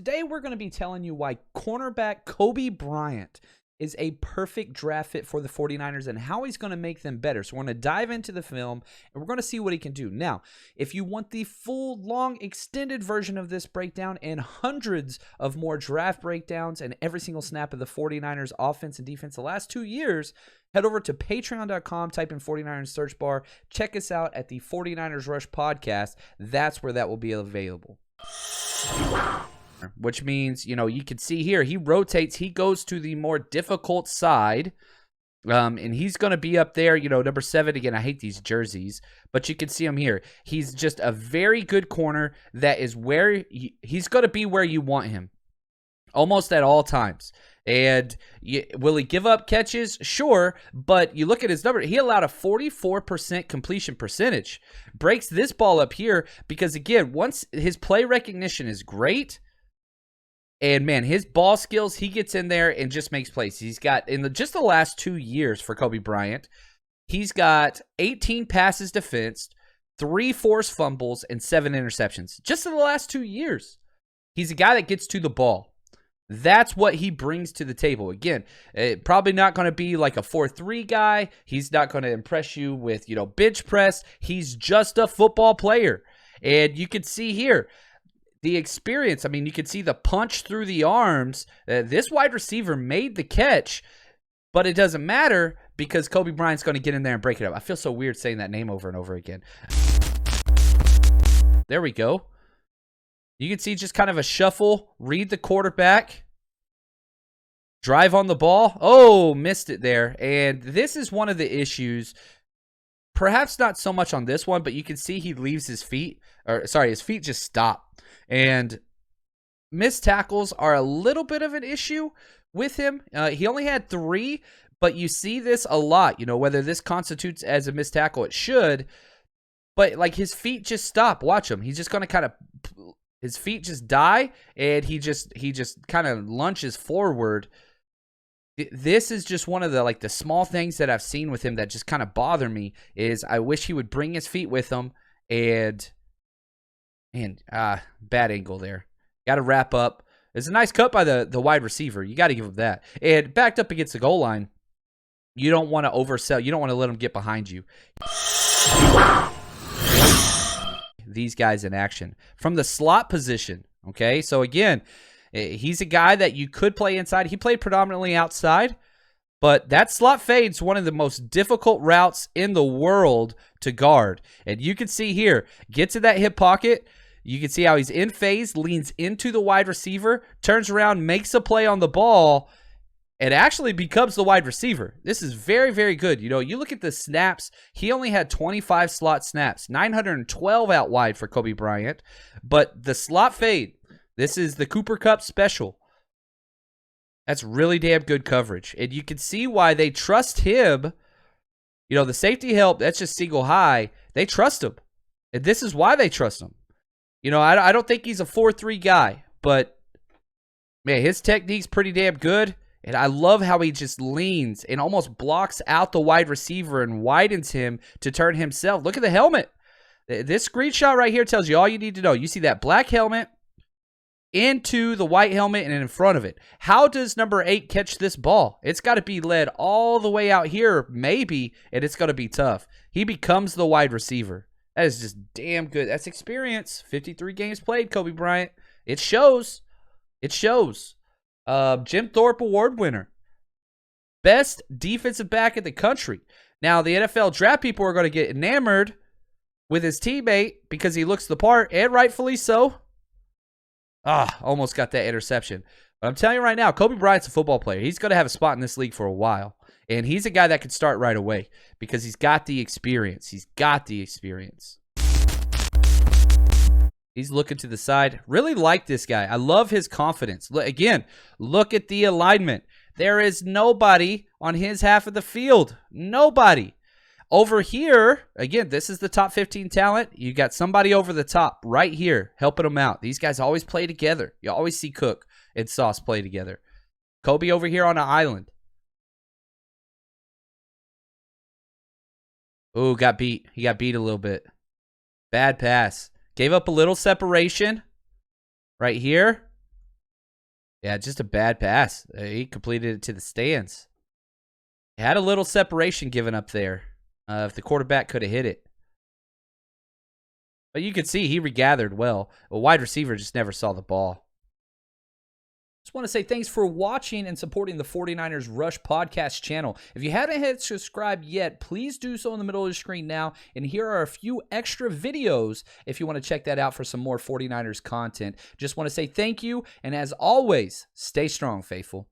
today we're going to be telling you why cornerback Coby Bryant is a perfect draft fit for the 49ers and how he's going to make them better. So we're going to dive into the film and we're going to see what he can do. Now, if you want the full, long, extended version of this breakdown and hundreds of more draft breakdowns and every single snap of the 49ers offense and defense the last 2 years, head over to patreon.com, type in 49ers search bar. Check us out at the 49ers Rush podcast. That's where that will be available. Which means, you can see here, he rotates, he goes to the more difficult side, and he's going to be up there, number 7. Again, I hate these jerseys, but you can see him here. He's just a very good corner that is where he's going to be where you want him, almost at all times. And will he give up catches? Sure, but you look at his number. He allowed a 44% completion percentage. Breaks this ball up here because, again, once his play recognition is great, and, man, his ball skills, he gets in there and just makes plays. He's got, in just the last 2 years for Coby Bryant, he's got 18 passes defensed, 3 forced fumbles, and 7 interceptions. Just in the last 2 years. He's a guy that gets to the ball. That's what he brings to the table. Again, probably not going to be like a 4-3 guy. He's not going to impress you with, bench press. He's just a football player. And you can see here, the experience, you can see the punch through the arms. This wide receiver made the catch, but it doesn't matter because Coby Bryant's going to get in there and break it up. I feel so weird saying that name over and over again. There we go. You can see just kind of a shuffle, read the quarterback, drive on the ball. Oh, missed it there. And this is one of the issues, perhaps not so much on this one, but you can see he leaves his feet, his feet just stop. And missed tackles are a little bit of an issue with him. He only had 3, but you see this a lot. Whether this constitutes as a missed tackle, it should. But, his feet just stop. Watch him. He's just going to kind of, his feet just die, and he just kind of lunges forward. This is just one of the small things that I've seen with him that just kind of bother me is I wish he would bring his feet with him and bad angle there. Got to wrap up. It's a nice cut by the wide receiver. You got to give him that. And backed up against the goal line, you don't want to oversell. You don't want to let him get behind you. These guys in action. From the slot position, okay? So, again, he's a guy that you could play inside. He played predominantly outside, but that slot fade's one of the most difficult routes in the world to guard. And you can see here, gets in that hip pocket. You can see how he's in phase, leans into the wide receiver, turns around, makes a play on the ball, and actually becomes the wide receiver. This is very, very good. You look at the snaps. He only had 25 slot snaps, 912 out wide for Coby Bryant. But the slot fade, this is the Cooper Kupp special. That's really damn good coverage. And you can see why they trust him. The safety help, that's just single high. They trust him. And this is why they trust him. I don't think he's a 4-3 guy, but, man, his technique's pretty damn good. And I love how he just leans and almost blocks out the wide receiver and widens him to turn himself. Look at the helmet. This screenshot right here tells you all you need to know. You see that black helmet into the white helmet and in front of it. How does number 8 catch this ball? It's got to be led all the way out here, maybe, and it's going to be tough. He becomes the wide receiver. That is just damn good. That's experience. 53 games played, Coby Bryant. It shows. It shows. Jim Thorpe Award winner. Best defensive back in the country. Now, the NFL draft people are going to get enamored with his teammate because he looks the part, and rightfully so. Almost got that interception. But I'm telling you right now, Coby Bryant's a football player. He's going to have a spot in this league for a while. And he's a guy that could start right away because he's got the experience. He's got the experience. He's looking to the side. Really like this guy. I love his confidence. Again, look at the alignment. There is nobody on his half of the field. Nobody. Over here, again, this is the top 15 talent. You got somebody over the top right here helping them out. These guys always play together. You always see Cook and Sauce play together. Coby over here on an island. Oh, got beat. He got beat a little bit. Bad pass. Gave up a little separation right here. Yeah, just a bad pass. He completed it to the stands. He had a little separation given up there. If the quarterback could have hit it. But you could see he regathered well. A wide receiver just never saw the ball. Just want to say thanks for watching and supporting the 49ers Rush podcast channel. If you haven't hit subscribe yet, please do so in the middle of the screen now. And here are a few extra videos if you want to check that out for some more 49ers content. Just want to say thank you. And as always, stay strong, faithful.